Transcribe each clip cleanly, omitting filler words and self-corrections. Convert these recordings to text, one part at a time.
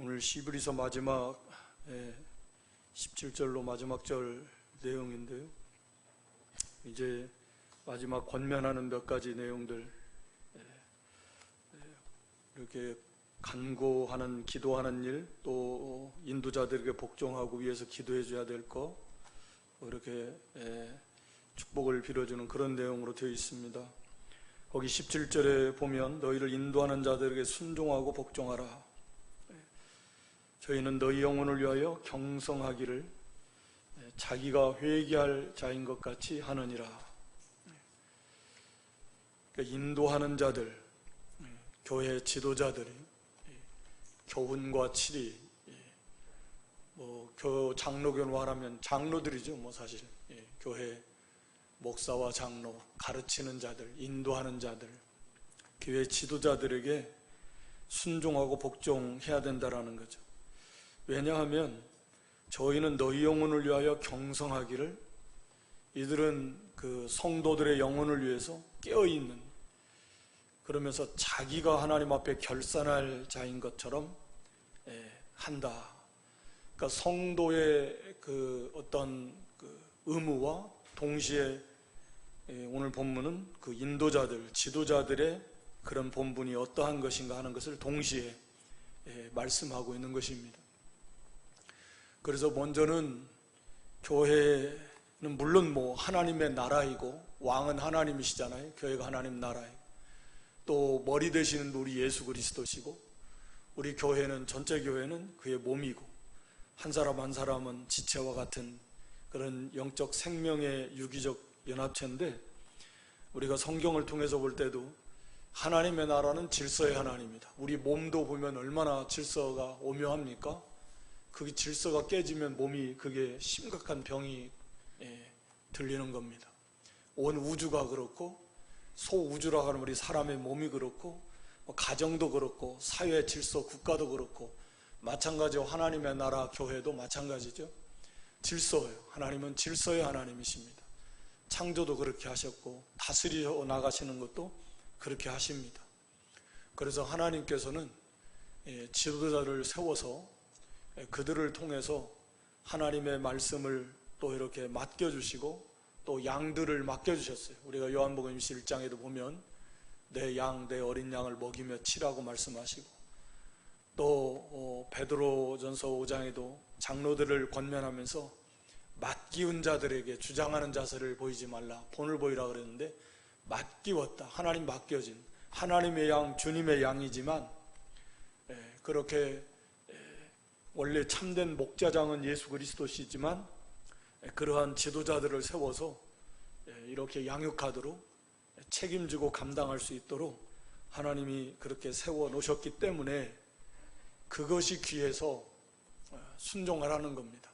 오늘 시브리서 마지막 17절로 마지막 절 내용인데요. 이제 마지막 권면하는 몇 가지 내용들, 이렇게 간구하는 기도하는 일, 또 인도자들에게 복종하고 위해서 기도해 줘야 될 거, 이렇게 축복을 빌어주는 그런 내용으로 되어 있습니다. 거기 17절에 보면 너희를 인도하는 자들에게 순종하고 복종하라. 저희는 너희 영혼을 위하여 경성하기를 자기가 회개할 자인 것 같이 하느니라. 그러니까 인도하는 자들, 교회 지도자들이 교훈과 치리, 장로교로 말하면 장로들이죠. 사실 교회 목사와 장로, 가르치는 자들, 인도하는 자들, 교회 지도자들에게 순종하고 복종해야 된다라는 거죠. 왜냐하면 저희는 너희 영혼을 위하여 경성하기를, 이들은 그 성도들의 영혼을 위해서 깨어있는, 그러면서 자기가 하나님 앞에 결산할 자인 것처럼 한다. 그러니까 성도의 그 어떤 그 의무와 동시에 오늘 본문은 그 인도자들, 지도자들의 그런 본분이 어떠한 것인가 하는 것을 동시에 말씀하고 있는 것입니다. 그래서 먼저는 교회는 물론 하나님의 나라이고 왕은 하나님이시잖아요. 교회가 하나님 나라이고, 또 머리 되시는 우리 예수 그리스도시고, 우리 교회는, 전체 교회는 그의 몸이고, 한 사람 한 사람은 지체와 같은 그런 영적 생명의 유기적 연합체인데, 우리가 성경을 통해서 볼 때도 하나님의 나라는 질서의 하나님이다. 우리 몸도 보면 얼마나 질서가 오묘합니까? 그 질서가 깨지면 몸이, 그게 심각한 병이 들리는 겁니다. 온 우주가 그렇고, 소우주라고 하는 우리 사람의 몸이 그렇고, 가정도 그렇고, 사회 질서, 국가도 그렇고, 마찬가지로 하나님의 나라, 교회도 마찬가지죠. 질서예요. 하나님은 질서의 하나님이십니다. 창조도 그렇게 하셨고, 다스려 나가시는 것도 그렇게 하십니다. 그래서 하나님께서는 지도자를 세워서 그들을 통해서 하나님의 말씀을 또 이렇게 맡겨주시고, 또 양들을 맡겨주셨어요. 우리가 요한복음 21장에도 보면 내 양, 내 어린 양을 먹이며 치라고 말씀하시고, 또 베드로전서 5장에도 장로들을 권면하면서 맡기운 자들에게 주장하는 자세를 보이지 말라, 본을 보이라 그랬는데, 맡기웠다. 하나님 맡겨진 하나님의 양, 주님의 양이지만, 그렇게 원래 참된 목자장은 예수 그리스도시지만, 그러한 지도자들을 세워서 이렇게 양육하도록, 책임지고 감당할 수 있도록 하나님이 그렇게 세워 놓으셨기 때문에 그것이 귀해서 순종하라는 겁니다.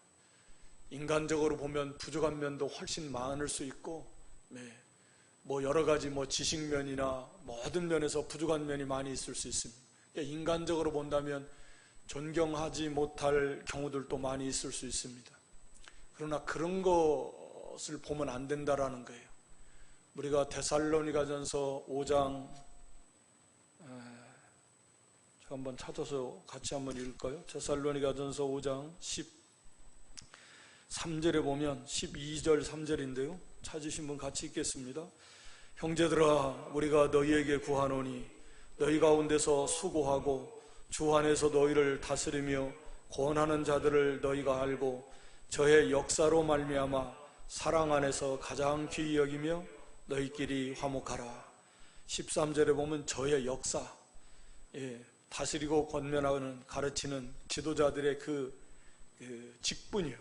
인간적으로 보면 부족한 면도 훨씬 많을 수 있고, 여러 가지 지식면이나 모든 면에서 부족한 면이 많이 있을 수 있습니다. 인간적으로 본다면 존경하지 못할 경우들도 많이 있을 수 있습니다. 그러나 그런 것을 보면 안 된다라는 거예요. 우리가 데살로니가전서 5장, 제가 한번 찾아서 같이 한번 읽을까요? 데살로니가전서 5장 13절에 보면 12절 3절인데요. 찾으신 분 같이 읽겠습니다. 형제들아, 우리가 너희에게 구하노니 너희 가운데서 수고하고 주 안에서 너희를 다스리며 권하는 자들을 너희가 알고 저의 역사로 말미암아 사랑 안에서 가장 귀히 여기며 너희끼리 화목하라. 13절에 보면 저의 역사, 다스리고 권면하는, 가르치는 지도자들의 그 직분이요,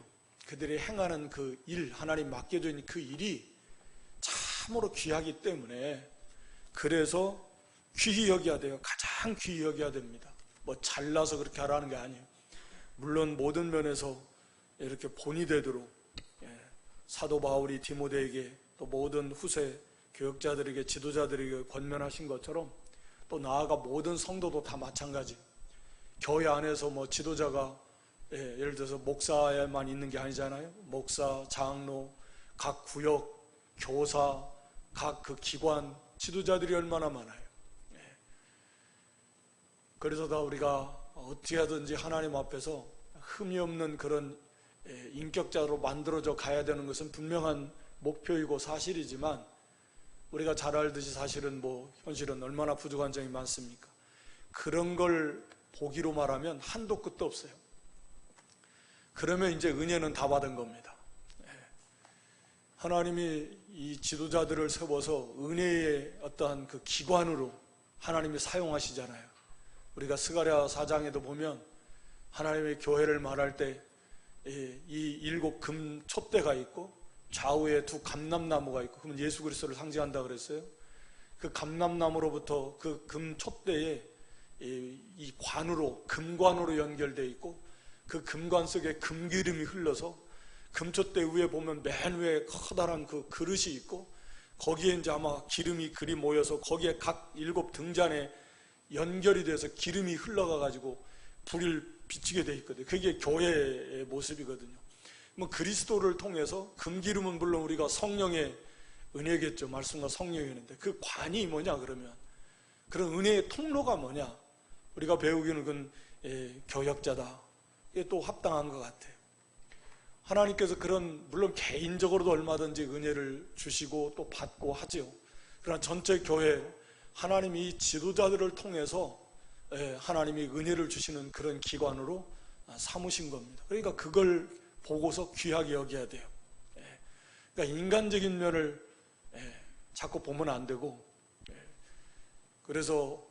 그들이 행하는 그 일, 하나님 맡겨져 있는 그 일이 참으로 귀하기 때문에, 그래서 귀히 여겨야 돼요. 가장 귀히 여겨야 됩니다. 잘나서 그렇게 하라는 게 아니에요. 물론 모든 면에서 이렇게 본이 되도록 사도 바울이 디모데에게, 또 모든 후세 교역자들에게, 지도자들에게 권면하신 것처럼, 또 나아가 모든 성도도 다 마찬가지. 교회 안에서 지도자가 예를 들어서 목사에만 있는 게 아니잖아요. 목사, 장로, 각 구역, 교사, 각 그 기관 지도자들이 얼마나 많아요. 그래서 다 우리가 어떻게 하든지 하나님 앞에서 흠이 없는 그런 인격자로 만들어져 가야 되는 것은 분명한 목표이고 사실이지만, 우리가 잘 알듯이 사실은 현실은 얼마나 부족한 점이 많습니까? 그런 걸 보기로 말하면 한도 끝도 없어요. 그러면 이제 은혜는 다 받은 겁니다. 하나님이 이 지도자들을 세워서 은혜의 어떠한 그 기관으로 하나님이 사용하시잖아요. 우리가 스가랴 4장에도 보면 하나님의 교회를 말할 때 이 7 금 촛대가 있고 좌우에 2 감람나무가 있고, 그러면 예수 그리스도를 상징한다 그랬어요. 그 감람나무로부터 그 금 촛대에 이 관으로, 금관으로 연결되어 있고, 그 금관 속에 금기름이 흘러서 금촛대 위에 보면 맨 위에 커다란 그 그릇이 있고, 거기에 이제 아마 기름이 그리 모여서 거기에 각 7 등잔에 연결이 돼서 기름이 흘러가 가지고 불을 비치게 돼 있거든요. 그게 교회의 모습이거든요. 그리스도를 통해서 금기름은 물론 우리가 성령의 은혜겠죠. 말씀과 성령의 은혜인데 그 관이 뭐냐 그러면, 그런 은혜의 통로가 뭐냐, 우리가 배우기는 그건 교역자다. 이게 또 합당한 것 같아요. 하나님께서 그런, 물론 개인적으로도 얼마든지 은혜를 주시고 또 받고 하죠. 그러나 전체 교회, 하나님이 이 지도자들을 통해서 하나님이 은혜를 주시는 그런 기관으로 삼으신 겁니다. 그러니까 그걸 보고서 귀하게 여겨야 돼요. 그러니까 인간적인 면을 자꾸 보면 안 되고, 그래서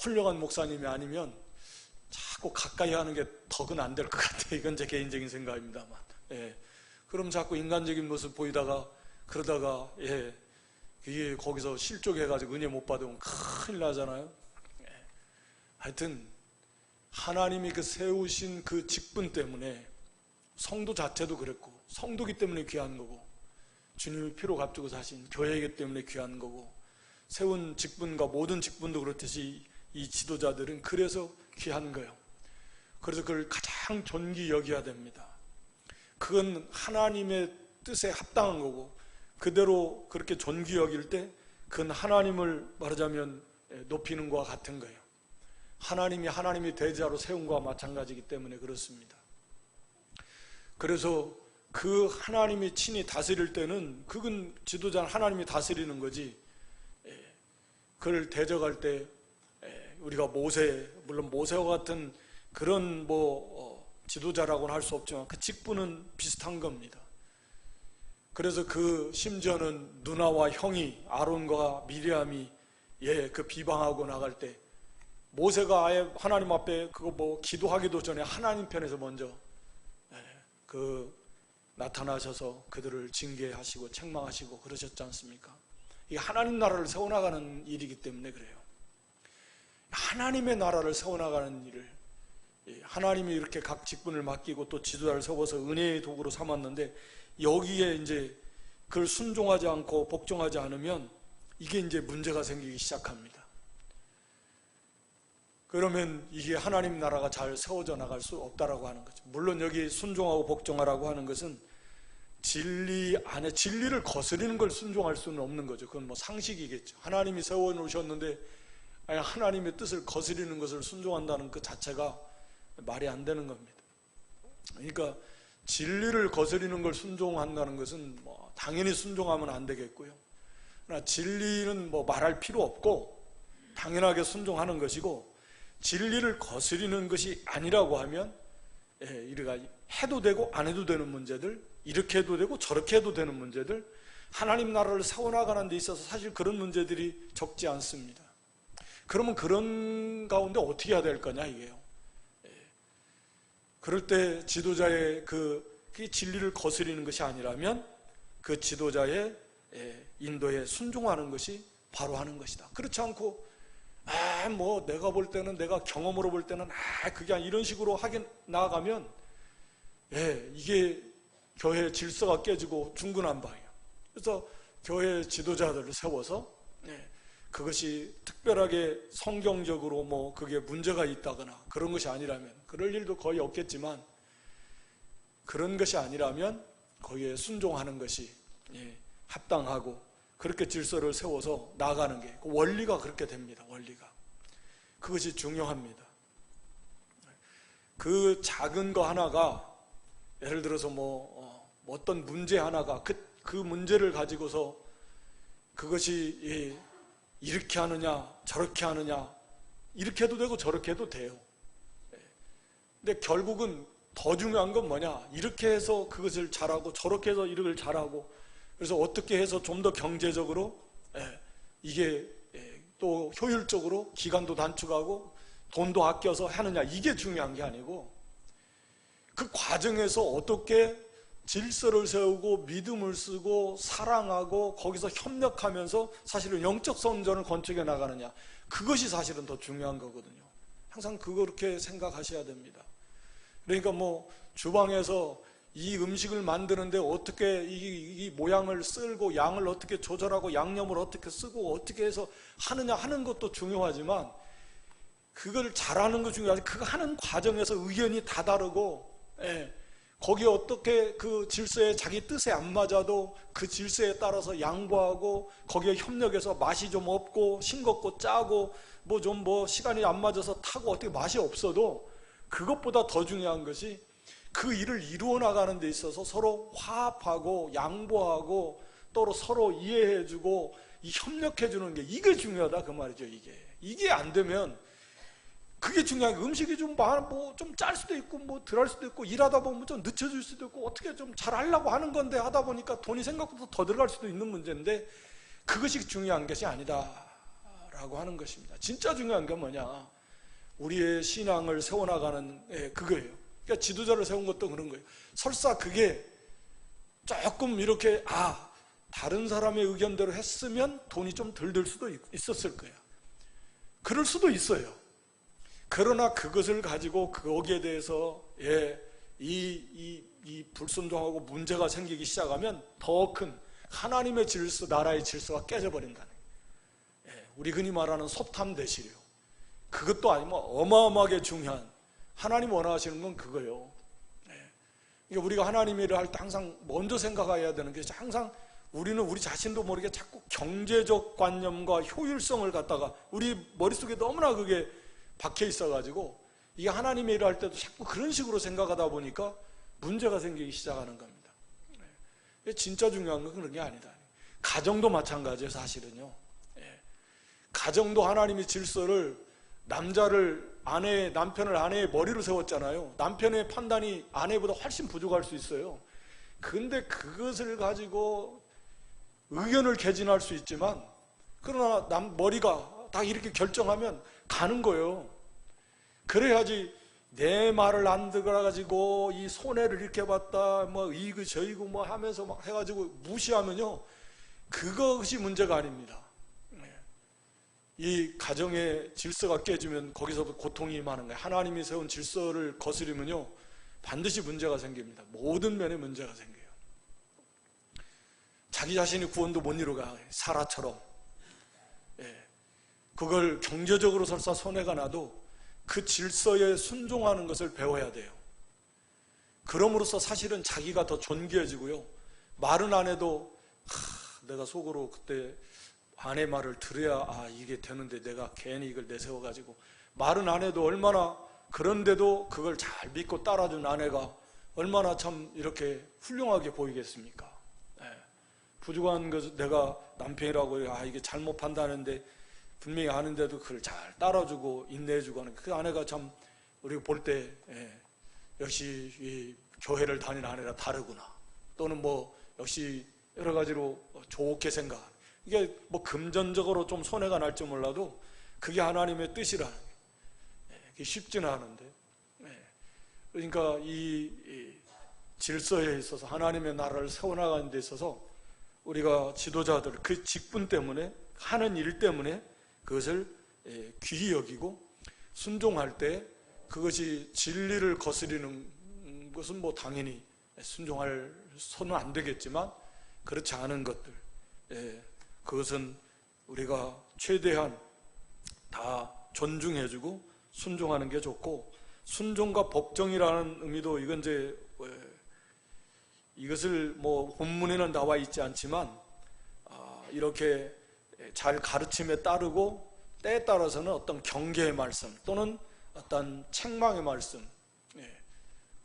훌륭한 목사님이 아니면 자꾸 가까이 하는 게 덕은 안 될 것 같아요. 이건 제 개인적인 생각입니다만. 그럼 자꾸 인간적인 모습 보이다가 그러다가 이게 거기서 실족해가지고 은혜 못 받으면 큰일 나잖아요. 하여튼 하나님이 그 세우신 그 직분 때문에, 성도 자체도 그랬고 성도기 때문에 귀한 거고, 주님이 피로 값주고 사신 교회이기 때문에 귀한 거고, 세운 직분과 모든 직분도 그렇듯이 이 지도자들은 그래서 귀한 거예요. 그래서 그걸 가장 존귀 여겨야 됩니다. 그건 하나님의 뜻에 합당한 거고, 그대로 그렇게 존귀 여길 때 그건 하나님을 말하자면 높이는 것과 같은 거예요. 하나님이 대자로 세운 것과 마찬가지이기 때문에 그렇습니다. 그래서 그 하나님이 친히 다스릴 때는 그건 지도자는 하나님이 다스리는 거지, 그걸 대적할 때 우리가 물론 모세와 같은 그런 지도자라고는 할 수 없지만 그 직분은 비슷한 겁니다. 그래서 심지어는 누나와 형이 아론과 미리암이 그 비방하고 나갈 때 모세가 아예 하나님 앞에 기도하기도 전에 하나님 편에서 먼저 나타나셔서 그들을 징계하시고 책망하시고 그러셨지 않습니까? 이게 하나님 나라를 세워나가는 일이기 때문에 그래요. 하나님의 나라를 세워나가는 일을 하나님이 이렇게 각 직분을 맡기고 또 지도자를 세워서 은혜의 도구로 삼았는데, 여기에 이제 그걸 순종하지 않고 복종하지 않으면 이게 이제 문제가 생기기 시작합니다. 그러면 이게 하나님 나라가 잘 세워져 나갈 수 없다라고 하는 거죠. 물론 여기 순종하고 복종하라고 하는 것은 진리 안에 진리를 거스리는 걸 순종할 수는 없는 거죠. 그건 상식이겠죠. 하나님이 세워 놓으셨는데 하나님의 뜻을 거스리는 것을 순종한다는 그 자체가 말이 안 되는 겁니다. 그러니까 진리를 거스리는 걸 순종한다는 것은 당연히 순종하면 안 되겠고요. 그러나 진리는 말할 필요 없고 당연하게 순종하는 것이고, 진리를 거스리는 것이 아니라고 하면 우리가 해도 되고 안 해도 되는 문제들, 이렇게 해도 되고 저렇게 해도 되는 문제들, 하나님 나라를 세워나가는 데 있어서 사실 그런 문제들이 적지 않습니다. 그러면 그런 가운데 어떻게 해야 될 거냐 이게요. 그럴 때 지도자의 그 진리를 거스리는 것이 아니라면 그 지도자의 인도에 순종하는 것이 바로 하는 것이다. 그렇지 않고 내가 볼 때는, 내가 경험으로 볼 때는 그게 이런 식으로 하게 나아가면 이게 교회 질서가 깨지고 중구난방이에요. 그래서 교회 지도자들을 세워서 그것이 특별하게 성경적으로 그게 문제가 있다거나 그런 것이 아니라면, 그럴 일도 거의 없겠지만, 그런 것이 아니라면 거기에 순종하는 것이 합당하고 그렇게 질서를 세워서 나가는 게 원리가 그렇게 됩니다. 원리가 그것이 중요합니다. 그 작은 거 하나가, 예를 들어서 어떤 문제 하나가 그 문제를 가지고서 그것이 이렇게 하느냐 저렇게 하느냐, 이렇게 해도 되고 저렇게 해도 돼요. 근데 결국은 더 중요한 건 뭐냐, 이렇게 해서 그것을 잘하고 저렇게 해서 이걸 잘하고, 그래서 어떻게 해서 좀 더 경제적으로 이게 또 효율적으로 기간도 단축하고 돈도 아껴서 하느냐, 이게 중요한 게 아니고 그 과정에서 어떻게 질서를 세우고 믿음을 쓰고 사랑하고 거기서 협력하면서 사실은 영적 선전을 건축해 나가느냐, 그것이 사실은 더 중요한 거거든요. 항상 그렇게 생각하셔야 됩니다. 그러니까 주방에서 이 음식을 만드는데 어떻게 이 모양을 쓸고 양을 어떻게 조절하고 양념을 어떻게 쓰고 어떻게 해서 하느냐 하는 것도 중요하지만, 그걸 잘하는 거 중요하지, 그거 하는 과정에서 의견이 다 다르고, 거기에 어떻게 그 질서에 자기 뜻에 안 맞아도 그 질서에 따라서 양보하고 거기에 협력해서 맛이 좀 없고 싱겁고 짜고 시간이 안 맞아서 타고 어떻게 맛이 없어도, 그것보다 더 중요한 것이 그 일을 이루어 나가는 데 있어서 서로 화합하고 양보하고 또 서로 이해해주고 협력해주는 게, 이게 중요하다 그 말이죠. 이게 안 되면, 그게 중요한 게, 음식이 좀 짤 수도 있고 덜 할 수도 있고 일하다 보면 좀 늦춰질 수도 있고 어떻게 좀 잘 하려고 하는 건데 하다 보니까 돈이 생각보다 더 들어갈 수도 있는 문제인데, 그것이 중요한 것이 아니다라고 하는 것입니다. 진짜 중요한 게 뭐냐, 우리의 신앙을 세워나가는 그거예요. 그러니까 지도자를 세운 것도 그런 거예요. 설사 그게 조금 이렇게 다른 사람의 의견대로 했으면 돈이 좀 덜 들 수도 있었을 거야. 그럴 수도 있어요. 그러나 그것을 가지고 거기에 대해서 이 불순종하고 문제가 생기기 시작하면 더 큰 하나님의 질서, 나라의 질서가 깨져버린다는 거예요. 우리 흔히 말하는 소탐 대실이요. 그것도 아니면 어마어마하게 중요한, 하나님 원하시는 건 그거예요. 그러니까 우리가 하나님의 일을 할 때 항상 먼저 생각해야 되는 게, 항상 우리는 우리 자신도 모르게 자꾸 경제적 관념과 효율성을 갖다가 우리 머릿속에 너무나 그게 박혀 있어가지고, 이게 하나님의 일을 할 때도 자꾸 그런 식으로 생각하다 보니까 문제가 생기기 시작하는 겁니다. 진짜 중요한 건 그런 게 아니다. 가정도 마찬가지예요. 사실은요. 가정도 하나님의 질서를, 남편을 아내의 머리로 세웠잖아요. 남편의 판단이 아내보다 훨씬 부족할 수 있어요. 근데 그것을 가지고 의견을 개진할 수 있지만, 그러나 머리가 다 이렇게 결정하면 가는 거예요. 그래야지 내 말을 안 들어가지고 이 손해를 이렇게 봤다, 이거 저이고 하면서 해가지고 무시하면요, 그것이 문제가 아닙니다. 이 가정의 질서가 깨지면 거기서부터 고통이 많은 거예요. 하나님이 세운 질서를 거스르면요, 반드시 문제가 생깁니다. 모든 면에 문제가 생겨요. 자기 자신이 구원도 못 이루가, 사라처럼. 그걸 경제적으로 설사 손해가 나도 그 질서에 순종하는 것을 배워야 돼요. 그럼으로써 사실은 자기가 더 존귀해지고요, 말은 안 해도 내가 속으로 그때 아내 말을 들어야 이게 되는데 내가 괜히 이걸 내세워가지고, 말은 안 해도 얼마나, 그런데도 그걸 잘 믿고 따라준 아내가 얼마나 참 이렇게 훌륭하게 보이겠습니까? 부족한 것, 내가 남편이라고 이게 잘못 판단하는데 분명히 아는데도 그걸 잘 따라주고 인내해주고 하는, 그 아내가 참 우리가 볼 때 역시 이 교회를 다니는 아내라 다르구나, 또는 역시 여러 가지로 좋게 생각, 이게 금전적으로 좀 손해가 날지 몰라도 그게 하나님의 뜻이라는 게, 그게 쉽지는 않은데, 그러니까 이 질서에 있어서 하나님의 나라를 세워나가는 데 있어서 우리가 지도자들 그 직분 때문에, 하는 일 때문에 그것을 귀히 여기고 순종할 때, 그것이 진리를 거스리는 것은 당연히 순종해서는 안 되겠지만, 그렇지 않은 것들, 그것은 우리가 최대한 다 존중해주고 순종하는 게 좋고, 순종과 복종이라는 의미도, 이건 이것을 본문에는 나와 있지 않지만, 이렇게 잘 가르침에 따르고 때에 따라서는 어떤 경계의 말씀 또는 어떤 책망의 말씀,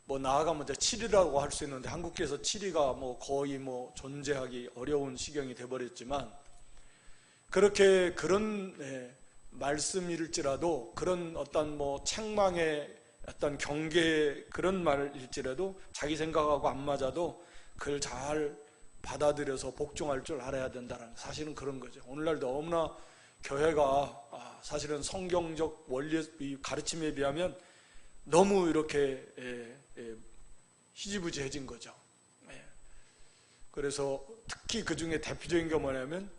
뭐 나아가면 이제 7이라고 할 수 있는데 한국교회에서 7위가 뭐 거의 뭐 존재하기 어려운 시경이 돼버렸지만, 그렇게 그런 말씀일지라도, 그런 어떤 뭐 책망의 어떤 경계 그런 말일지라도 자기 생각하고 안 맞아도 그걸 잘 받아들여서 복종할 줄 알아야 된다는, 사실은 그런 거죠. 오늘날 너무나 교회가 사실은 성경적 원리 가르침에 비하면 너무 이렇게 희지부지해진 거죠. 그래서 특히 그 중에 대표적인 게 뭐냐면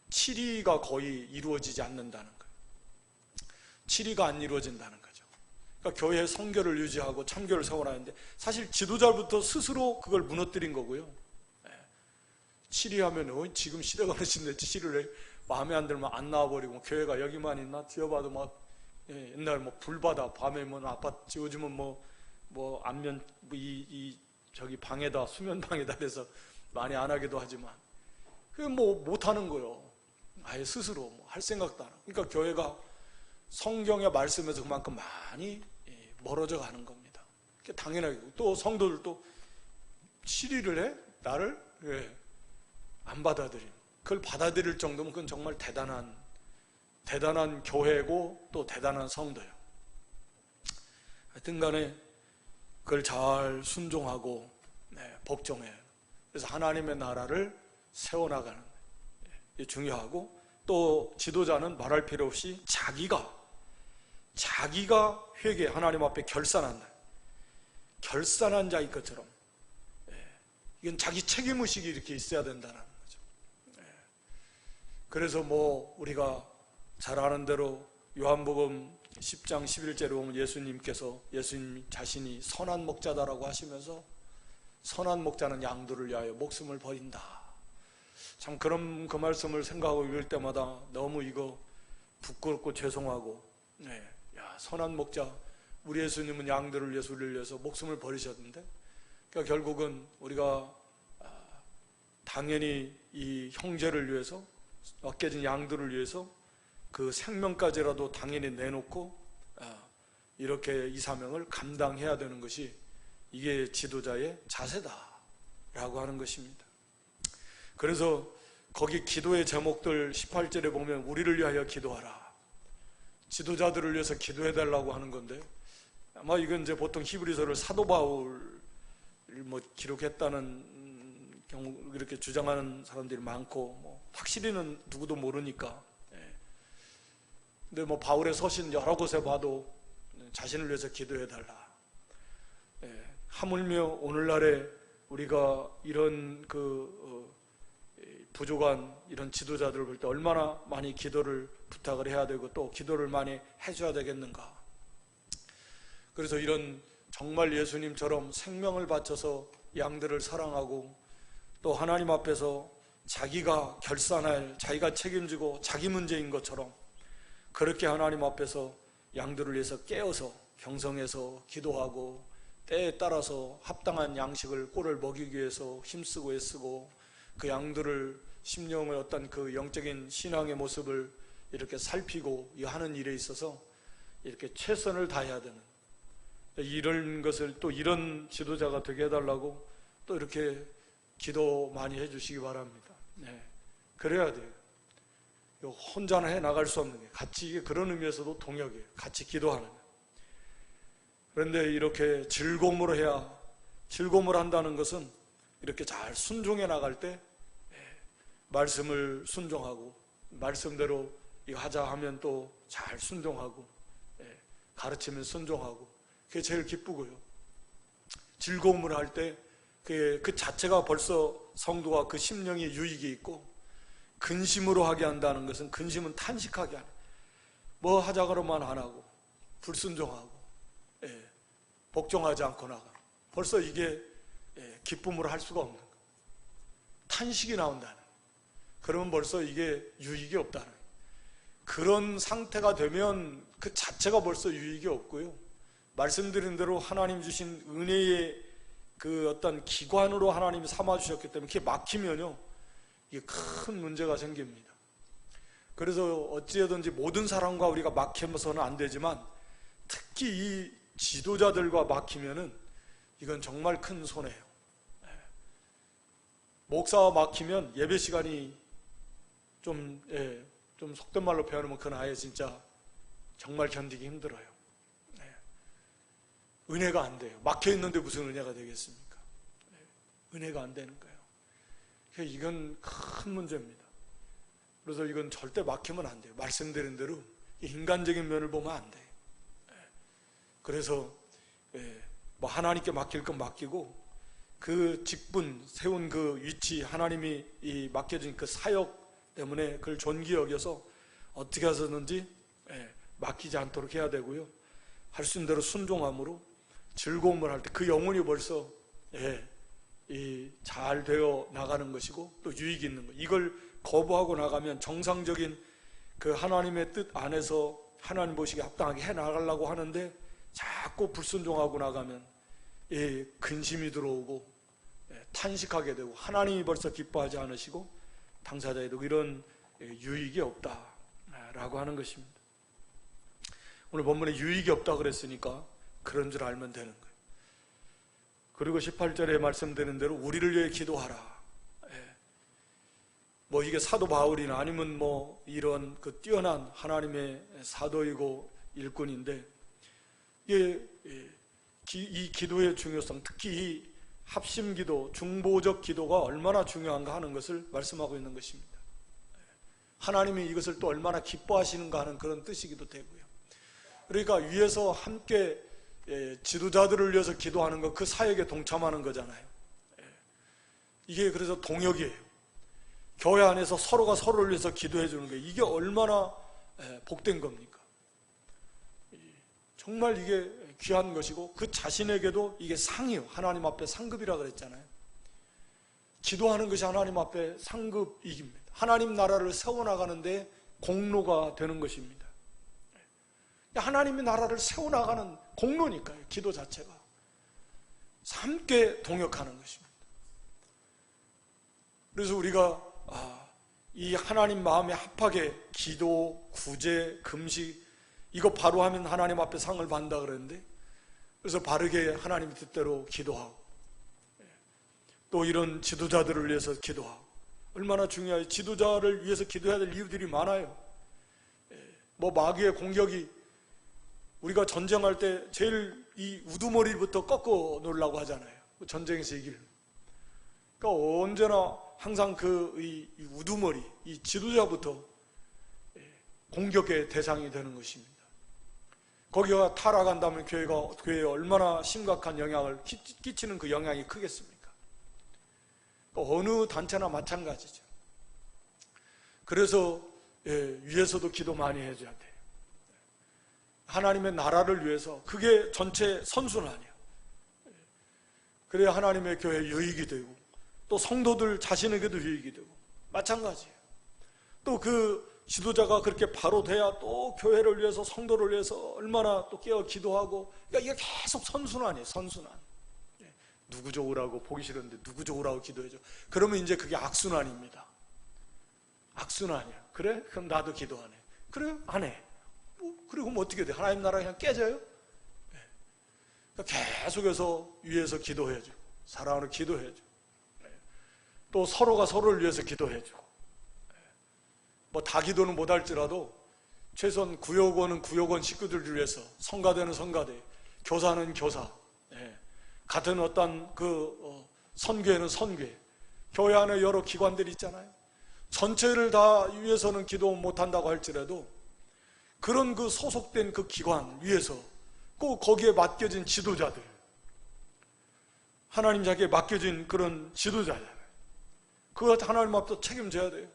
7위가 거의 이루어지지 않는다는 거예요. 7위가 안 이루어진다는 거죠. 그러니까 교회의 성결을 유지하고 참교를 세워나가는데, 사실 지도자부터 스스로 그걸 무너뜨린 거고요. 7위 하면 지금 시대가 그러신데 7위를 마음에 안 들면 안 나와버리고, 교회가 여기만 있나? 뒤어봐도 막 옛날 뭐 불바다, 밤에 뭐 아파트, 요즘은 뭐 안면 저기 방에다, 수면 방에다 해서 많이 안 하기도 하지만, 그게 뭐 못하는 거요. 아예 스스로 뭐 할 생각도 안 하고. 그러니까 교회가 성경의 말씀에서 그만큼 많이 멀어져 가는 겁니다. 당연하게. 또 성도들도 7위를 해? 나를? 안 받아들임. 그걸 받아들일 정도면 그건 정말 대단한 교회고 또 대단한 성도예요. 하여튼 간에 그걸 잘 순종하고 복종해요. 그래서 하나님의 나라를 세워나가는 게 중요하고, 또 지도자는 말할 필요 없이 자기가 회개, 하나님 앞에 결산한다. 결산한 자의 것처럼. 이건 자기 책임의식이 이렇게 있어야 된다는 거죠. 그래서 뭐 우리가 잘 아는 대로 요한복음 10장 11절에 보면 예수님 자신이 선한 목자다라고 하시면서, 선한 목자는 양들을 위하여 목숨을 버린다. 참 그런 그 말씀을 생각하고 읽을 때마다 너무 이거 부끄럽고 죄송하고, 선한 목자, 우리 예수님은 양들을 위해서, 우리를 위해서 목숨을 버리셨는데, 그러니까 결국은 우리가 당연히 이 형제를 위해서, 아껴진 양들을 위해서 그 생명까지라도 당연히 내놓고 이렇게 이 사명을 감당해야 되는 것이, 이게 지도자의 자세다라고 하는 것입니다. 그래서 거기 기도의 제목들 18절에 보면 우리를 위하여 기도하라, 지도자들을 위해서 기도해달라고 하는 건데, 아마 이건 이제 보통 히브리서를 사도 바울을 뭐 기록했다는 경우 이렇게 주장하는 사람들이 많고, 뭐 확실히는 누구도 모르니까. 근데 뭐 바울의 서신 여러 곳에 봐도 자신을 위해서 기도해달라. 하물며 오늘날에 우리가 이런 부족한 이런 지도자들을 볼 때 얼마나 많이 기도를 부탁을 해야 되고 또 기도를 많이 해줘야 되겠는가. 그래서 이런 정말 예수님처럼 생명을 바쳐서 양들을 사랑하고, 또 하나님 앞에서 자기가 결산할, 자기가 책임지고 자기 문제인 것처럼 그렇게 하나님 앞에서 양들을 위해서 깨어서 경성해서 기도하고, 때에 따라서 합당한 양식을, 꼴을 먹이기 위해서 힘쓰고 애쓰고, 그 양들을, 심령의 어떤 그 영적인 신앙의 모습을 이렇게 살피고 하는 일에 있어서 이렇게 최선을 다해야 되는, 이런 것을 또 이런 지도자가 되게 해달라고 또 이렇게 기도 많이 해주시기 바랍니다. 그래야 돼요. 혼자는 해 나갈 수 없는 게, 같이, 이게 그런 의미에서도 동역이에요. 같이 기도하는 거. 그런데 이렇게 즐거움으로 해야, 즐거움을 한다는 것은 이렇게 잘 순종해 나갈 때 말씀을 순종하고, 말씀대로 이거 하자 하면 또 잘 순종하고, 가르치면 순종하고, 그게 제일 기쁘고요. 즐거움을 할 때 그 자체가 벌써 성도가 그 심령에 유익이 있고, 근심으로 하게 한다는 것은, 근심은 탄식하게 하는, 뭐 하자 그러면 안 하고 불순종하고 복종하지 않고 나가, 벌써 이게 기쁨으로 할 수가 없는 거예요. 탄식이 나온다는, 그러면 벌써 이게 유익이 없다는, 그런 상태가 되면 그 자체가 벌써 유익이 없고요. 말씀드린 대로 하나님 주신 은혜의 그 어떤 기관으로 하나님이 삼아주셨기 때문에 그게 막히면요, 이게 큰 문제가 생깁니다. 그래서 어찌하든지 모든 사람과 우리가 막혀서는 안 되지만, 특히 이 지도자들과 막히면은 이건 정말 큰 손해예요. 목사와 막히면 예배 시간이 좀 속된 말로 표현하면 그건 아예 진짜 정말 견디기 힘들어요. 은혜가 안 돼요. 막혀 있는데 무슨 은혜가 되겠습니까? 은혜가 안 되는 거예요. 이건 큰 문제입니다. 그래서 이건 절대 막히면 안 돼요. 말씀드린 대로 인간적인 면을 보면 안 돼요. 그래서 뭐 하나님께 맡길 건 맡기고 그 직분, 세운 그 위치, 하나님이 이 맡겨진 그 사역 때문에 그걸 존귀 여겨서 어떻게 해서든지 맡기지 않도록 해야 되고요. 할 수 있는 대로 순종함으로 즐거움을 할 때 그 영혼이 벌써 잘 되어 나가는 것이고 또 유익이 있는 것. 이걸 거부하고 나가면 정상적인 그 하나님의 뜻 안에서 하나님 보시기에 합당하게 해 나가려고 하는데 자꾸 불순종하고 나가면 근심이 들어오고 탄식하게 되고 하나님이 벌써 기뻐하지 않으시고 당사자에도 이런 유익이 없다라고 하는 것입니다. 오늘 본문에 유익이 없다 그랬으니까 그런 줄 알면 되는 거예요. 그리고 18절에 말씀드린 대로 우리를 위해 기도하라. 뭐 이게 사도 바울이나 아니면 뭐 이런 그 뛰어난 하나님의 사도이고 일꾼인데 이 기도의 중요성, 특히 이 합심기도, 중보적 기도가 얼마나 중요한가 하는 것을 말씀하고 있는 것입니다. 하나님이 이것을 또 얼마나 기뻐하시는가 하는 그런 뜻이기도 되고요. 그러니까 위에서 함께 지도자들을 위해서 기도하는 것, 그 사역에 동참하는 거잖아요. 이게 그래서 동역이에요. 교회 안에서 서로가 서로를 위해서 기도해 주는 게 이게 얼마나 복된 겁니까? 정말 이게 귀한 것이고 그 자신에게도 이게 상이요. 하나님 앞에 상급이라 그랬잖아요. 기도하는 것이 하나님 앞에 상급이깁니다. 하나님 나라를 세워나가는데 공로가 되는 것입니다. 하나님의 나라를 세워나가는 공로니까요. 기도 자체가 함께 동역하는 것입니다. 그래서 우리가 이 하나님 마음에 합하게 기도, 구제, 금식 이거 바로 하면 하나님 앞에 상을 받는다 그랬는데 그래서 바르게 하나님 뜻대로 기도하고 또 이런 지도자들을 위해서 기도하고 얼마나 중요해요. 지도자를 위해서 기도해야 될 이유들이 많아요. 뭐 마귀의 공격이 우리가 전쟁할 때 제일 이 우두머리부터 꺾어 놓으려고 하잖아요. 전쟁에서 이길. 그러니까 언제나 항상 이 우두머리, 이 지도자부터 공격의 대상이 되는 것입니다. 거기가 타락한다면 교회에 얼마나 심각한 영향을 끼치는 그 영향이 크겠습니까? 어느 단체나 마찬가지죠. 그래서 위에서도 기도 많이 해줘야 돼요. 하나님의 나라를 위해서 그게 전체 선순환이야. 그래야 하나님의 교회에 유익이 되고 또 성도들 자신에게도 유익이 되고 마찬가지예요. 또 그 지도자가 그렇게 바로 돼야 또 교회를 위해서 성도를 위해서 얼마나 또 깨어 기도하고 그러니까 이게 계속 선순환이에요. 선순환. 누구 좋으라고 보기 싫은데 누구 좋으라고 기도해줘. 그러면 이제 그게 악순환입니다. 악순환이야. 그래? 그럼 나도 기도 안 해. 그래? 안 해. 그리고 뭐 어떻게 돼? 하나님 나라 그냥 깨져요? 그러니까 계속해서 위에서 기도해줘. 사랑으로 기도해줘. 또 서로가 서로를 위해서 기도해주고 뭐 다 기도는 못할지라도 최소한 구역원은 구역원 식구들을 위해서 성가대는 성가대, 교사는 교사, 같은 어떤 선교회는 선교회, 교회 안에 여러 기관들이 있잖아요. 전체를 다 위해서는 기도 못한다고 할지라도 그런 그 소속된 그 기관 위에서 꼭 거기에 맡겨진 지도자들, 하나님 자기에 맡겨진 그런 지도자들, 그거 하나님 앞에서 책임져야 돼요.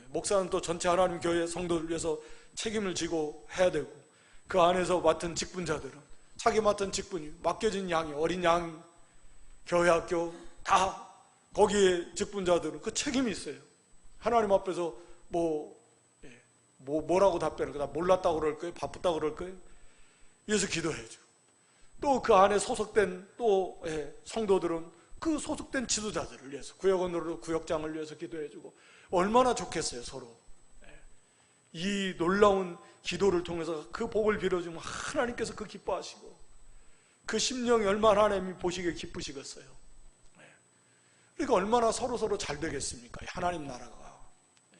목사는 또 전체 하나님 교회 성도를 위해서 책임을 지고 해야 되고 그 안에서 맡은 직분자들은 자기 맡은 직분이 맡겨진 양이 어린 양 교회 학교 다 거기에 직분자들은 그 책임이 있어요. 하나님 앞에서 뭐라고 답변을 나 몰랐다고 그럴 거예요? 바쁘다고 그럴 거예요? 위해서 기도해줘. 또 그 안에 소속된 또 성도들은 그 소속된 지도자들을 위해서 구역원으로 구역장을 위해서 기도해주고 얼마나 좋겠어요. 서로 이 놀라운 기도를 통해서 그 복을 빌어주면 하나님께서 그 기뻐하시고 그 심령이 얼마나 하나님이 보시기에 기쁘시겠어요. 그러니까 얼마나 서로 잘 되겠습니까? 하나님 나라가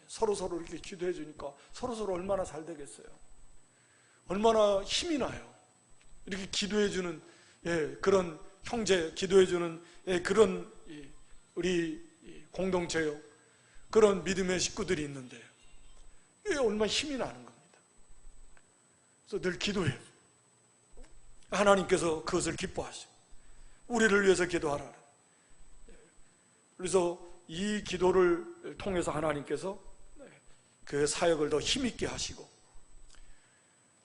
서로 이렇게 기도해 주니까 서로 얼마나 잘 되겠어요. 얼마나 힘이 나요. 이렇게 기도해 주는 그런 형제, 기도해 주는 그런 우리 공동체요, 그런 믿음의 식구들이 있는데 이게 얼마나 힘이 나는 겁니다. 그래서 늘 기도해요. 하나님께서 그것을 기뻐하시고 우리를 위해서 기도하라. 그래서 이 기도를 통해서 하나님께서 그 사역을 더 힘있게 하시고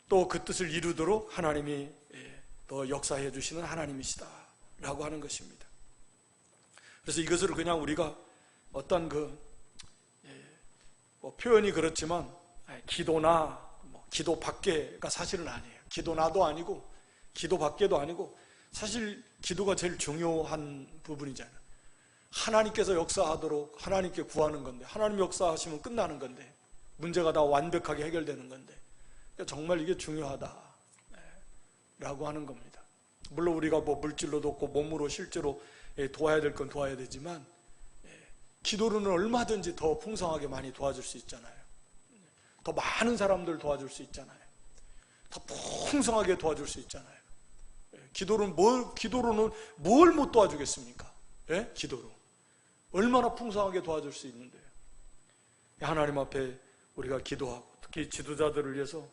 또 그 뜻을 이루도록 하나님이 더 역사해 주시는 하나님이시다 라고 하는 것입니다. 그래서 이것을 그냥 우리가 어떤 뭐 표현이 그렇지만 기도나 기도 밖에가 사실은 아니에요. 기도나도 아니고 기도 밖에도 아니고 사실 기도가 제일 중요한 부분이잖아요. 하나님께서 역사하도록 하나님께 구하는 건데, 하나님 역사하시면 끝나는 건데, 문제가 다 완벽하게 해결되는 건데, 정말 이게 중요하다 라고 하는 겁니다. 물론 우리가 뭐 물질로 돕고 몸으로 실제로 도와야 될 건 도와야 되지만 기도로는 얼마든지 더 풍성하게 많이 도와줄 수 있잖아요. 더 많은 사람들 도와줄 수 있잖아요. 더 풍성하게 도와줄 수 있잖아요. 기도로는 뭘 못 도와주겠습니까? 기도로 얼마나 풍성하게 도와줄 수 있는데요. 하나님 앞에 우리가 기도하고, 특히 지도자들을 위해서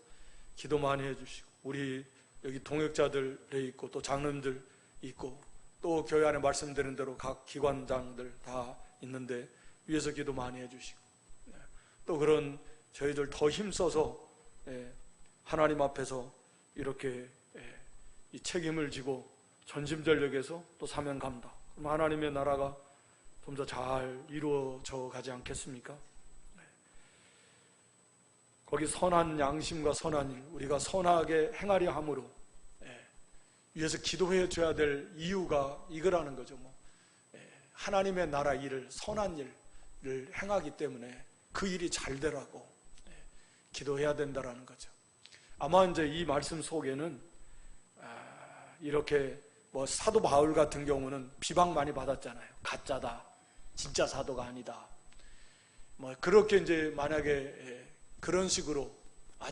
기도 많이 해주시고, 우리 여기 동역자들에 있고 또 장로님들 있고 또 교회 안에 말씀드린 대로 각 기관장들 다 있는데 위에서 기도 많이 해주시고, 또 그런 저희들 더 힘써서 하나님 앞에서 이렇게 이 책임을 지고 전심전력해서 또 사명 감당, 그럼 하나님의 나라가 좀 더 잘 이루어져 가지 않겠습니까? 거기 선한 양심과 선한 일, 우리가 선하게 행하려 함으로 위해서 기도해 줘야 될 이유가 이거라는 거죠. 하나님의 나라 일을, 선한 일을 행하기 때문에 그 일이 잘 되라고 기도해야 된다라는 거죠. 아마 이제 이 말씀 속에는 이렇게 뭐 사도 바울 같은 경우는 비방 많이 받았잖아요. 가짜다, 진짜 사도가 아니다. 뭐 그렇게 이제 만약에 그런 식으로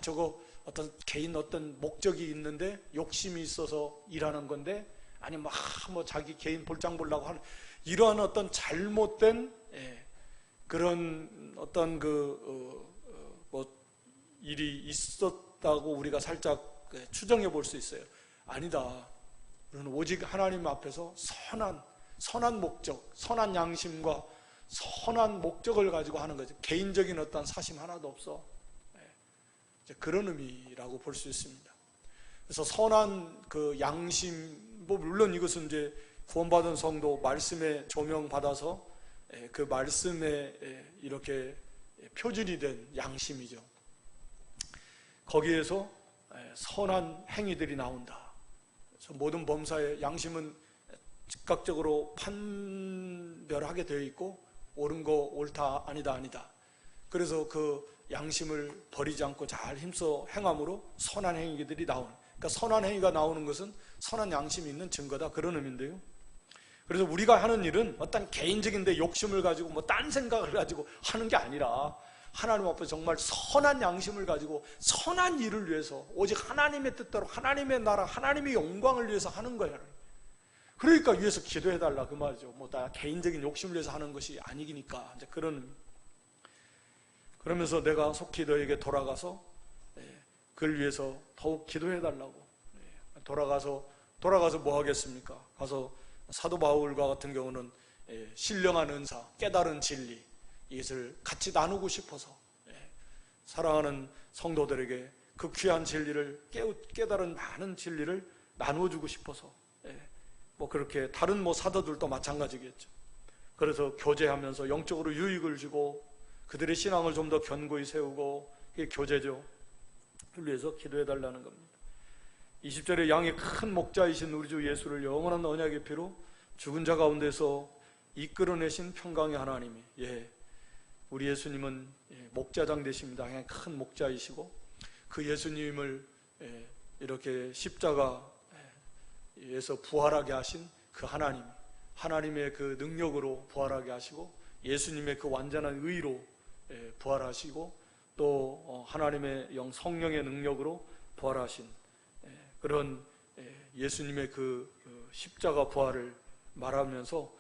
저거 어떤 개인 어떤 목적이 있는데 욕심이 있어서 일하는 건데, 아니면 뭐 자기 개인 볼장 보려고 하는 이러한 어떤 잘못된 그런 어떤 뭐 일이 있었다고 우리가 살짝 추정해 볼 수 있어요. 아니다. 우리는 오직 하나님 앞에서 선한 목적, 선한 양심과 선한 목적을 가지고 하는 거죠. 개인적인 어떤 사심 하나도 없어. 그런 의미라고 볼 수 있습니다. 그래서 선한 그 양심, 뭐 물론 이것은 이제 구원받은 성도 말씀에 조명받아서 그 말씀에 이렇게 표준이 된 양심이죠. 거기에서 선한 행위들이 나온다. 그래서 모든 범사의 양심은 즉각적으로 판별하게 되어 있고, 옳은 거 옳다, 아니다. 그래서 그 양심을 버리지 않고 잘 힘써 행함으로 선한 행위들이 나오는, 그러니까 선한 행위가 나오는 것은 선한 양심이 있는 증거다, 그런 의미인데요. 그래서 우리가 하는 일은 어떤 개인적인데 욕심을 가지고 뭐 딴 생각을 가지고 하는 게 아니라 하나님 앞에 정말 선한 양심을 가지고 선한 일을 위해서 오직 하나님의 뜻대로 하나님의 나라, 하나님의 영광을 위해서 하는 거예요. 그러니까 위해서 기도해달라 그 말이죠. 뭐 다 개인적인 욕심을 위해서 하는 것이 아니니까 이제 그런. 그러면서 내가 속히 너에게 돌아가서 그를 위해서 더욱 기도해달라고. 돌아가서 뭐 하겠습니까? 가서 사도 바울과 같은 경우는 신령한 은사, 깨달은 진리, 이것을 같이 나누고 싶어서 사랑하는 성도들에게 그 귀한 진리를, 깨달은 많은 진리를 나누어주고 싶어서, 뭐 그렇게 다른 뭐 사도들도 마찬가지겠죠. 그래서 교제하면서 영적으로 유익을 주고 그들의 신앙을 좀 더 견고히 세우고, 이게 교제죠. 그를 위해서 기도해달라는 겁니다. 20절에 양의 큰 목자이신 우리 주 예수를 영원한 언약의 피로 죽은 자 가운데서 이끌어내신 평강의 하나님이, 우리 예수님은 목자장 되십니다. 그냥 큰 목자이시고, 그 예수님을 이렇게 십자가 에서 부활하게 하신 그 하나님, 하나님의 그 능력으로 부활하게 하시고 예수님의 그 완전한 의로 부활하시고 또 하나님의 영 성령의 능력으로 부활하신 그런 예수님의 그 십자가 부활을 말하면서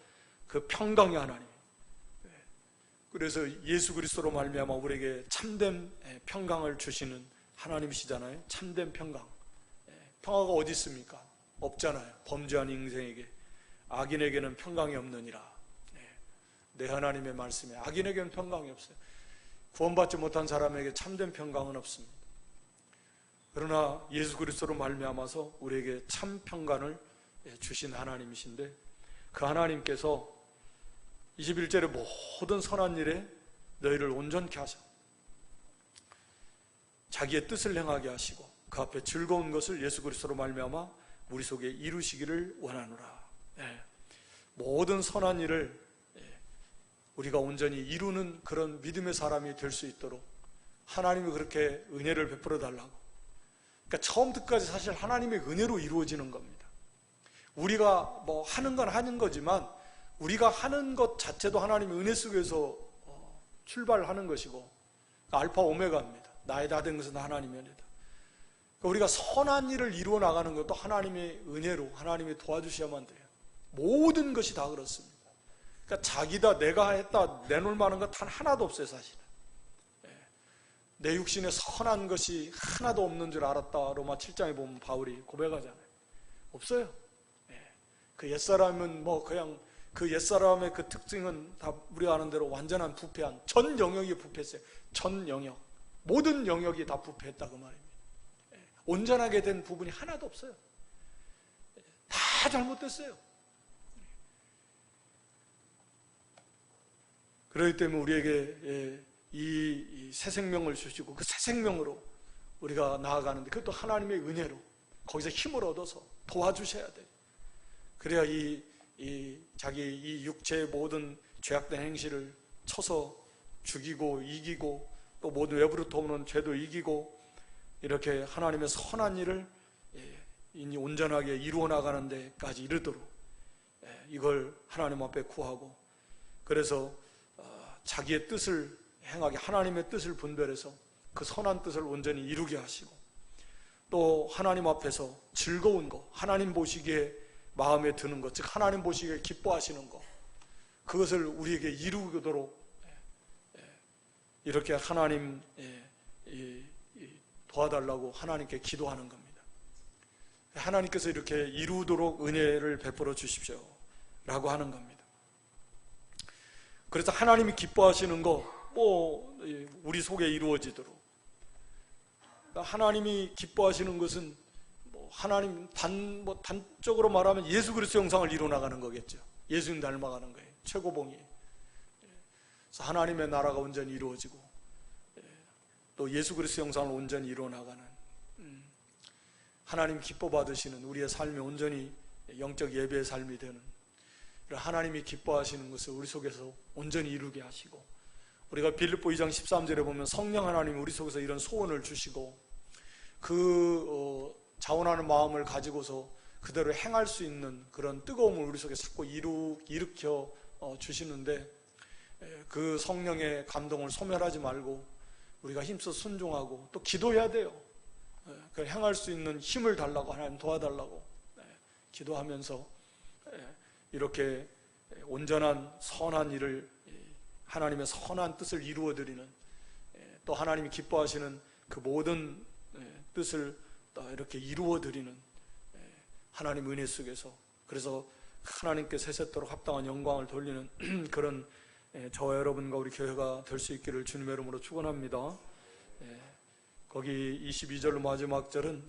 그 평강의 하나님, 그래서 예수 그리스도로 말미암아 우리에게 참된 평강을 주시는 하나님이시잖아요. 참된 평강. 평화가 어디 있습니까? 없잖아요. 범죄한 인생에게, 악인에게는 평강이 없느니라. 내 하나님의 말씀에 악인에게는 평강이 없어요. 구원받지 못한 사람에게 참된 평강은 없습니다. 그러나 예수 그리스도로 말미암아서 우리에게 참 평강을 주신 하나님이신데, 그 하나님께서 21절에 모든 선한 일에 너희를 온전케 하셔 자기의 뜻을 행하게 하시고 그 앞에 즐거운 것을 예수 그리스도로 말미암아 우리 속에 이루시기를 원하노라. 모든 선한 일을 우리가 온전히 이루는 그런 믿음의 사람이 될 수 있도록 하나님이 그렇게 은혜를 베풀어 달라고. 그러니까 처음부터 끝까지 사실 하나님의 은혜로 이루어지는 겁니다. 우리가 뭐 하는 건 하는 거지만 우리가 하는 것 자체도 하나님의 은혜 속에서 출발하는 것이고 알파 오메가입니다. 나의 다 된 것은 하나님의 은혜다. 그러니까 우리가 선한 일을 이루어 나가는 것도 하나님의 은혜로 하나님이 도와주셔야만 돼요. 모든 것이 다 그렇습니다. 그러니까 자기다 내가 했다 내놓을 만한 것 단 하나도 없어요. 사실은 내 육신에 선한 것이 하나도 없는 줄 알았다. 로마 7장에 보면 바울이 고백하잖아요. 없어요. 그 옛사람은 뭐 그냥 그 옛사람의 그 특징은 다 우리가 아는 대로 완전한 부패한, 전 영역이 부패했어요. 전 영역, 모든 영역이 다 부패했다 그 말입니다. 온전하게 된 부분이 하나도 없어요. 다 잘못됐어요. 그렇기 때문에 우리에게 이 새 생명을 주시고 그 새 생명으로 우리가 나아가는데, 그것도 하나님의 은혜로 거기서 힘을 얻어서 도와주셔야 돼요. 그래야 자기 이 육체의 모든 죄악된 행실을 쳐서 죽이고 이기고 또 모든 외부로부터 오는 죄도 이기고 이렇게 하나님의 선한 일을 온전하게 이루어 나가는 데까지 이르도록 이걸 하나님 앞에 구하고, 그래서 자기의 뜻을 행하게 하나님의 뜻을 분별해서 그 선한 뜻을 온전히 이루게 하시고, 또 하나님 앞에서 즐거운 거, 하나님 보시기에 마음에 드는 것, 즉 하나님 보시기에 기뻐하시는 것, 그것을 우리에게 이루도록 이렇게 하나님 도와달라고 하나님께 기도하는 겁니다. 하나님께서 이렇게 이루도록 은혜를 베풀어 주십시오 라고 하는 겁니다. 그래서 하나님이 기뻐하시는 거 우리 속에 이루어지도록, 하나님이 기뻐하시는 것은 하나님 단적으로 말하면 예수 그리스도 형상을 이루어나가는 거겠죠. 예수님 닮아가는 거예요. 최고봉이. 그래서 하나님의 나라가 온전히 이루어지고 또 예수 그리스도 형상을 온전히 이루어나가는, 하나님 기뻐 받으시는 우리의 삶이 온전히 영적 예배의 삶이 되는, 하나님이 기뻐하시는 것을 우리 속에서 온전히 이루게 하시고, 우리가 빌립보 2장 13절에 보면 성령 하나님이 우리 속에서 이런 소원을 주시고 그 자원하는 마음을 가지고서 그대로 행할 수 있는 그런 뜨거움을 우리 속에 자꾸 일으켜 주시는데, 그 성령의 감동을 소멸하지 말고 우리가 힘써 순종하고 또 기도해야 돼요. 그 행할 수 있는 힘을 달라고, 하나님 도와달라고 기도하면서 이렇게 온전한 선한 일을, 하나님의 선한 뜻을 이루어드리는, 또 하나님이 기뻐하시는 그 모든 뜻을 이렇게 이루어드리는 하나님 은혜 속에서, 그래서 하나님께 세세토록 합당한 영광을 돌리는 그런 저와 여러분과 우리 교회가 될 수 있기를 주님의 이름으로 축원합니다. 거기 22절로 마지막 절은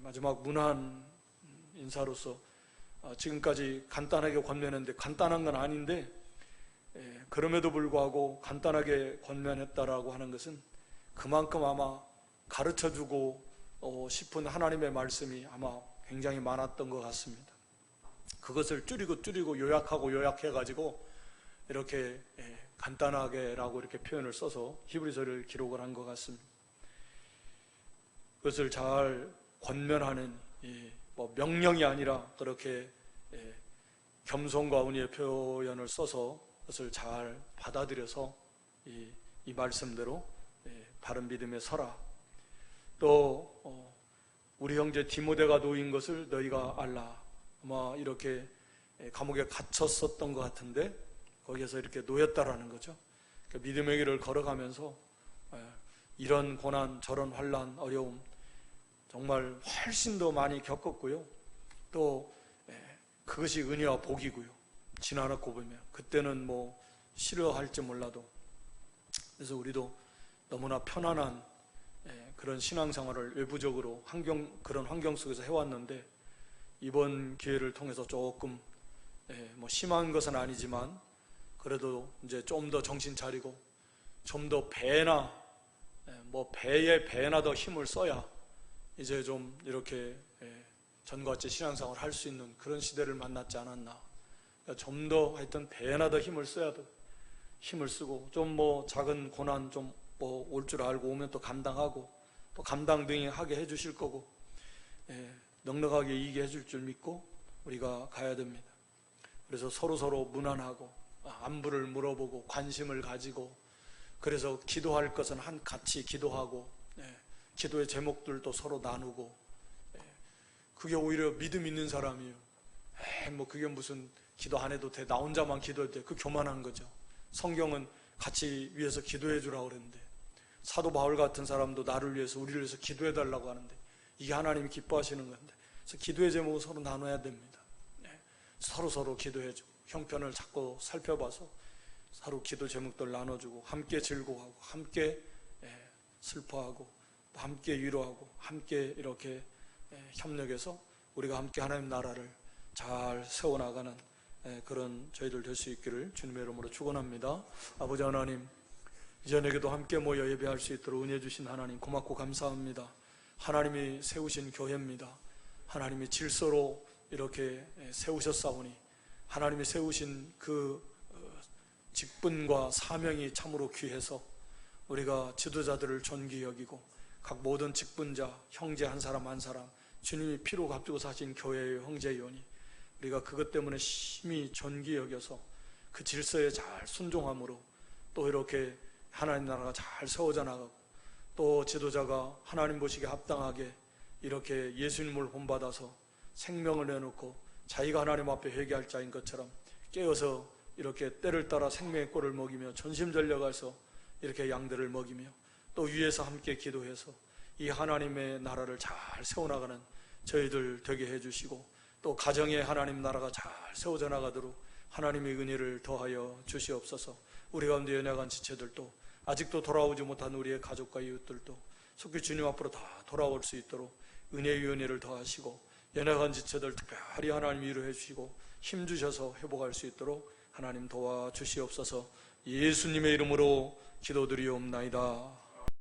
마지막 문안 인사로서 지금까지 간단하게 권면했는데, 간단한 건 아닌데 그럼에도 불구하고 간단하게 권면했다라고 하는 것은 그만큼 아마 가르쳐주고 싶은 하나님의 말씀이 아마 굉장히 많았던 것 같습니다. 그것을 줄이고 요약하고 요약해가지고 이렇게 간단하게라고 이렇게 표현을 써서 히브리서를 기록을 한 것 같습니다. 그것을 잘 권면하는 뭐 명령이 아니라 그렇게 겸손과 은혜의 표현을 써서 그것을 잘 받아들여서 이 말씀대로 바른 믿음에 서라. 또 우리 형제 디모데가 놓인 것을 너희가 알라. 아마 이렇게 감옥에 갇혔었던 것 같은데 거기에서 이렇게 놓였다라는 거죠. 그러니까 믿음의 길을 걸어가면서 이런 고난, 저런 환난, 어려움 정말 훨씬 더 많이 겪었고요. 또 그것이 은혜와 복이고요. 지나놓고 보면 그때는 뭐 싫어할지 몰라도, 그래서 우리도 너무나 편안한 그런 신앙생활을 외부적으로 그런 환경 속에서 해왔는데, 이번 기회를 통해서 조금 뭐 심한 것은 아니지만 그래도 이제 좀 더 정신 차리고 좀 더 배나 배나 더 힘을 써야 이제 좀 이렇게 전같이 신앙생활을 할 수 있는 그런 시대를 만났지 않았나. 그러니까 좀 더 하여튼 배나 더 힘을 써야 돼. 힘을 쓰고 좀 뭐 작은 고난 좀 뭐 올 줄 알고 오면 또 감당하고 또 감당 등이 하게 해주실 거고 넉넉하게 이기게 해줄 줄 믿고 우리가 가야 됩니다. 그래서 서로 무난하고 안부를 물어보고 관심을 가지고, 그래서 기도할 것은 같이 기도하고 기도의 제목들도 서로 나누고, 그게 오히려 믿음 있는 사람이에요. 뭐 그게 무슨 기도 안 해도 돼, 나 혼자만 기도해도 돼, 그 교만한 거죠. 성경은 같이 위해서 기도해 주라고 그랬는데, 사도 바울 같은 사람도 나를 위해서 우리를 위해서 기도해 달라고 하는데 이게 하나님이 기뻐하시는 건데, 그래서 기도의 제목을 서로 나눠야 됩니다. 서로 기도해 주고 형편을 자꾸 살펴봐서 서로 기도 제목들 나눠주고 함께 즐거워하고 함께 슬퍼하고 함께 위로하고 함께 이렇게 협력해서 우리가 함께 하나님 나라를 잘 세워나가는 그런 저희들 될 수 있기를 주님의 이름으로 축원합니다. 아버지 하나님, 이전에게도 함께 모여 예배할 수 있도록 은혜 주신 하나님 고맙고 감사합니다. 하나님이 세우신 교회입니다. 하나님이 질서로 이렇게 세우셨사오니 하나님이 세우신 그 직분과 사명이 참으로 귀해서 우리가 지도자들을 존귀히 여기고 각 모든 직분자, 형제 한 사람 한 사람 주님이 피로 값주고 사신 교회의 형제이오니 우리가 그것 때문에 심히 존귀히 여겨서 그 질서에 잘 순종함으로 또 이렇게 하나님 나라가 잘 세워져 나가고, 또 지도자가 하나님 보시기에 합당하게 이렇게 예수님을 본받아서 생명을 내놓고 자기가 하나님 앞에 회개할 자인 것처럼 깨어서 이렇게 때를 따라 생명의 꼴을 먹이며 전심전력해서 이렇게 양들을 먹이며 또 위에서 함께 기도해서 이 하나님의 나라를 잘 세워나가는 저희들 되게 해주시고, 또 가정에 하나님 나라가 잘 세워져 나가도록 하나님의 은혜를 더하여 주시옵소서. 우리 가운데 연약한 지체들도 아직도 돌아오지 못한 우리의 가족과 이웃들도 속히 주님 앞으로 다 돌아올 수 있도록 은혜의 은혜를 더하시고, 연약한 지체들 특별히 하나님 위로해 주시고 힘주셔서 회복할 수 있도록 하나님 도와주시옵소서. 예수님의 이름으로 기도드리옵나이다.